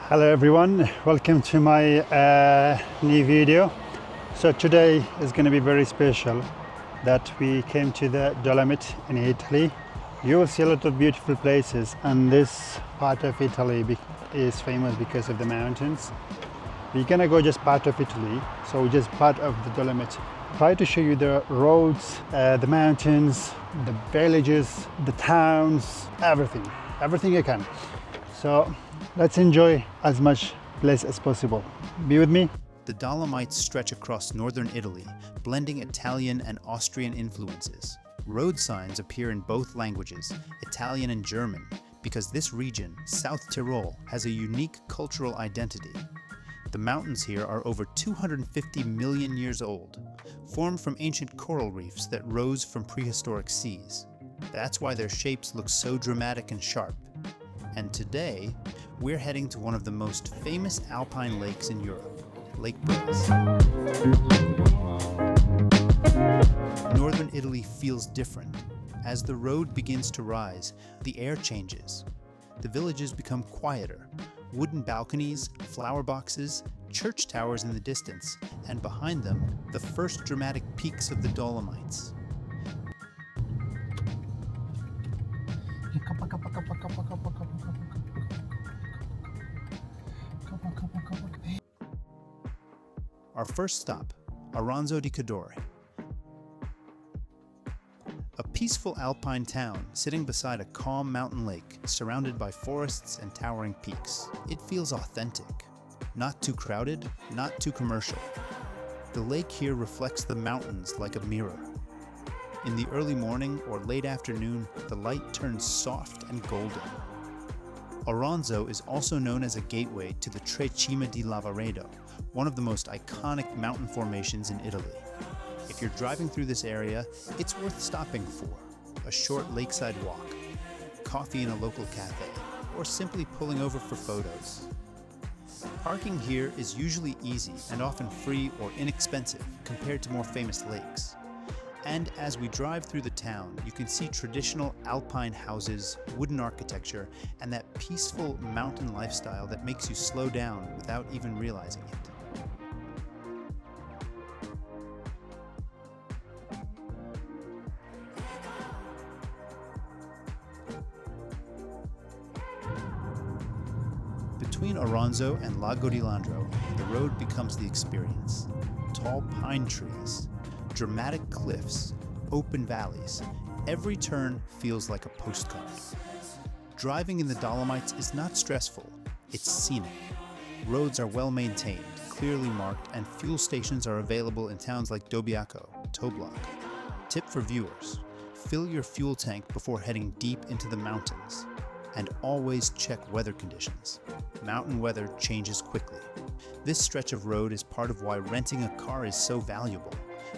Hello everyone, welcome to my new video. So today is going to be very special that we came to the Dolomites in Italy. You will see a lot of beautiful places, and this part of Italy is famous because of the mountains. We're gonna go just part of Italy, so just part of the Dolomites. Try to show you the roads, the mountains, the villages, the towns, everything I can. So let's enjoy as much place as possible. Be with me. The Dolomites stretch across northern Italy, blending Italian and Austrian influences. Road signs appear in both languages, Italian and German, because this region, South Tyrol, has a unique cultural identity. The mountains here are over 250 million years old, formed from ancient coral reefs that rose from prehistoric seas. That's why their shapes look so dramatic and sharp. And today, we're heading to one of the most famous alpine lakes in Europe, Lake Braies. Northern Italy feels different. As the road begins to rise, the air changes. The villages become quieter. Wooden balconies, flower boxes, church towers in the distance, and behind them, the first dramatic peaks of the Dolomites. Our first stop, Auronzo di Cadore. A peaceful alpine town sitting beside a calm mountain lake surrounded by forests and towering peaks. It feels authentic. Not too crowded, not too commercial. The lake here reflects the mountains like a mirror. In the early morning or late afternoon, the light turns soft and golden. Auronzo is also known as a gateway to the Tre Cime di Lavaredo, one of the most iconic mountain formations in Italy. If you're driving through this area, it's worth stopping for a short lakeside walk, coffee in a local cafe, or simply pulling over for photos. Parking here is usually easy and often free or inexpensive compared to more famous lakes. And as we drive through the town, you can see traditional alpine houses, wooden architecture, and that peaceful mountain lifestyle that makes you slow down without even realizing it. Between Auronzo and Lago di Landro, the road becomes the experience. Tall pine trees, dramatic cliffs, open valleys. Every turn feels like a postcard. Driving in the Dolomites is not stressful, it's scenic. Roads are well maintained, clearly marked, and fuel stations are available in towns like Dobbiaco, Toblach. Tip for viewers: fill your fuel tank before heading deep into the mountains. And always check weather conditions. Mountain weather changes quickly. This stretch of road is part of why renting a car is so valuable.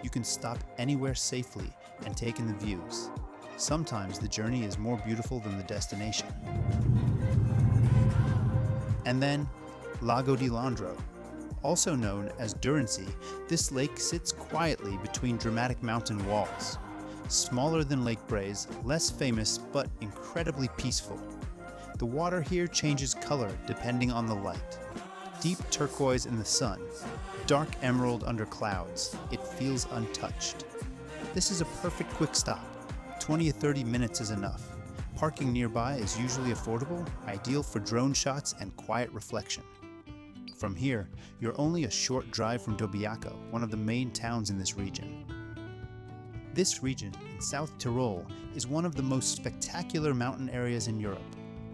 You can stop anywhere safely and take in the views. Sometimes the journey is more beautiful than the destination. And then, Lago di Landro. Also known as Dürrensee, this lake sits quietly between dramatic mountain walls. Smaller than Lake Braies, less famous but incredibly peaceful. The water here changes color depending on the light. Deep turquoise in the sun, dark emerald under clouds. It feels untouched. This is a perfect quick stop. 20 to 30 minutes is enough. Parking nearby is usually affordable, ideal for drone shots and quiet reflection. From here, you're only a short drive from Dobbiaco, one of the main towns in this region. This region, in South Tyrol, is one of the most spectacular mountain areas in Europe.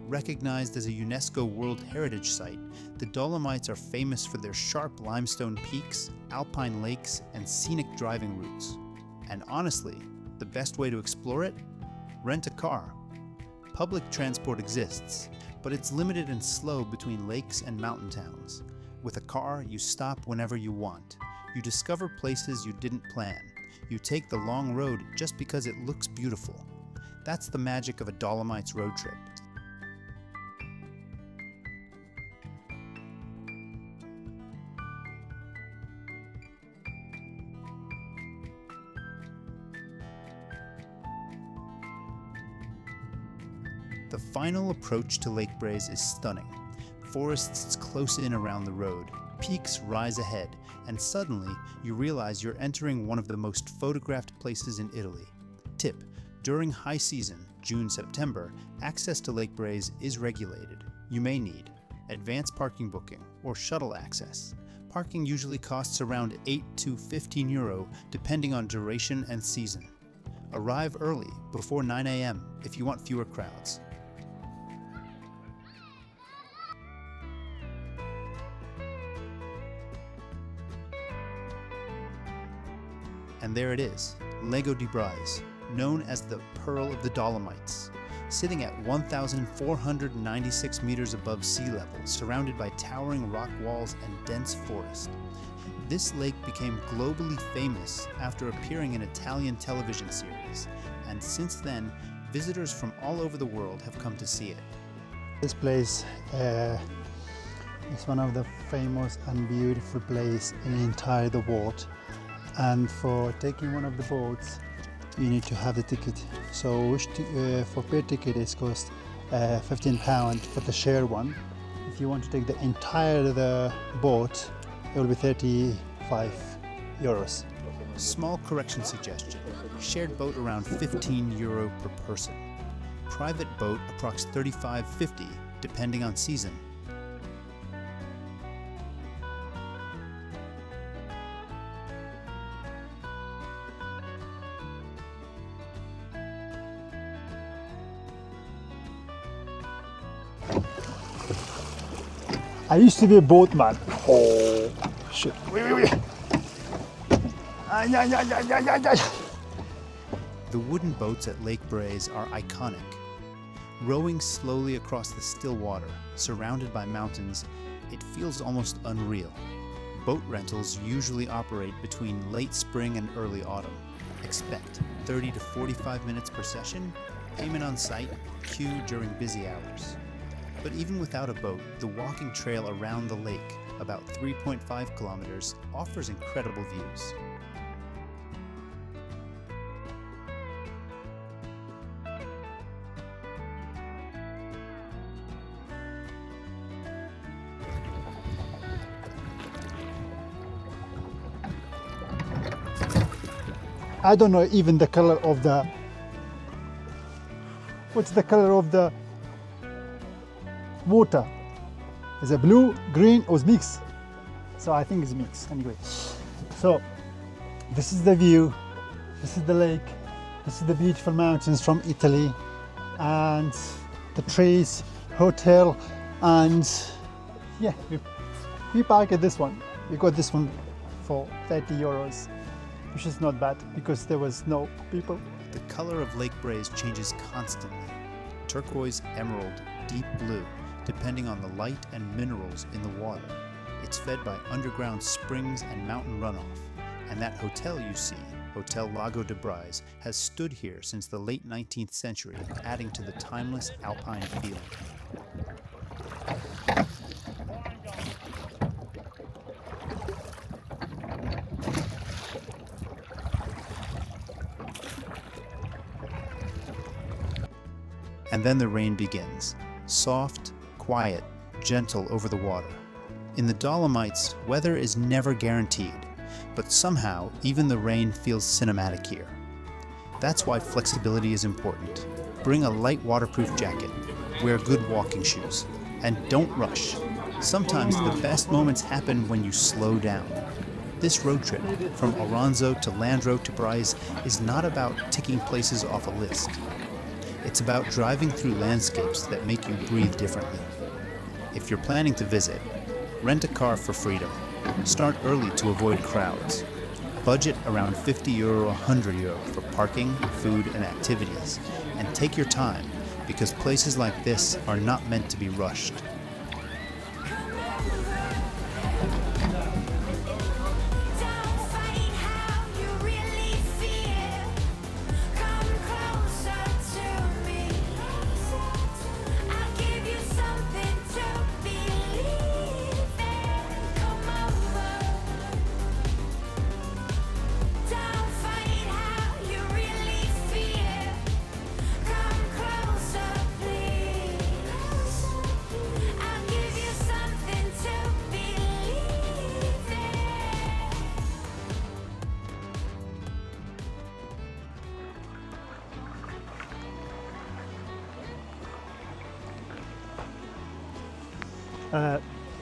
Recognized as a UNESCO World Heritage Site, the Dolomites are famous for their sharp limestone peaks, alpine lakes, and scenic driving routes. And honestly, the best way to explore it? Rent a car. Public transport exists, but it's limited and slow between lakes and mountain towns. With a car, you stop whenever you want. You discover places you didn't plan. You take the long road just because it looks beautiful. That's the magic of a Dolomites road trip. The final approach to Lake Braies is stunning. Forests close in around the road, peaks rise ahead, and suddenly you realize you're entering one of the most photographed places in Italy. Tip: during high season, June-September, access to Lake Braies is regulated. You may need advance parking booking or shuttle access. Parking usually costs around 8 to 15 euro depending on duration and season. Arrive early, before 9 a.m. if you want fewer crowds. And there it is, Lago di Braies, known as the Pearl of the Dolomites. Sitting at 1,496 meters above sea level, surrounded by towering rock walls and dense forest. This lake became globally famous after appearing in Italian television series, and since then, visitors from all over the world have come to see it. This place is one of the famous and beautiful places in the entire world, and for taking one of the boats you need to have the ticket. So for per ticket it costs £15 for the share one. If you want to take the entire boat, it will be 35 euros. Small correction suggestion: shared boat around 15 euro per person. Private boat approx 35-50 depending on season. I used to be a boatman. Oh shit. Wait. The wooden boats at Lake Braies are iconic. Rowing slowly across the still water, surrounded by mountains, it feels almost unreal. Boat rentals usually operate between late spring and early autumn. Expect 30 to 45 minutes per session, payment on site, queue during busy hours. But even without a boat, the walking trail around the lake, about 3.5 kilometers, offers incredible views. I don't know even the color of the... What's the color of the water? Is it blue, green, or mix? So I think it's mixed anyway. So this is the view, this is the lake, this is the beautiful mountains from Italy, and the trees, hotel, and yeah, we park at this one. We got this one for 30 euros, which is not bad because there was no people. The color of Lake Braies changes constantly. Turquoise, emerald, deep blue, depending on the light and minerals in the water. It's fed by underground springs and mountain runoff. And that hotel you see, Hotel Lago di Braies, has stood here since the late 19th century, adding to the timeless alpine feeling. And then the rain begins. Soft, quiet, gentle over the water. In the Dolomites, weather is never guaranteed, but somehow even the rain feels cinematic here. That's why flexibility is important. Bring a light waterproof jacket, wear good walking shoes, and don't rush. Sometimes the best moments happen when you slow down. This road trip, from Auronzo to Landro to Braies, is not about ticking places off a list. It's about driving through landscapes that make you breathe differently. If you're planning to visit, rent a car for freedom. Start early to avoid crowds. Budget around 50 euro, 100 euro for parking, food, and activities. And take your time, because places like this are not meant to be rushed.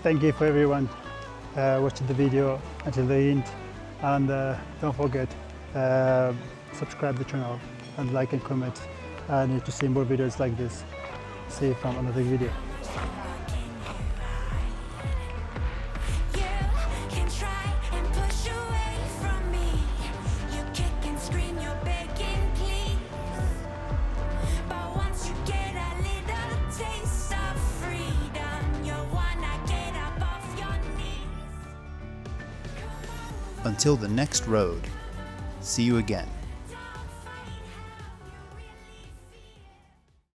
Thank you for everyone watching the video until the end, and don't forget subscribe the channel and like and comment, and to see more videos like this. See you from another video. Until the next road, see you again.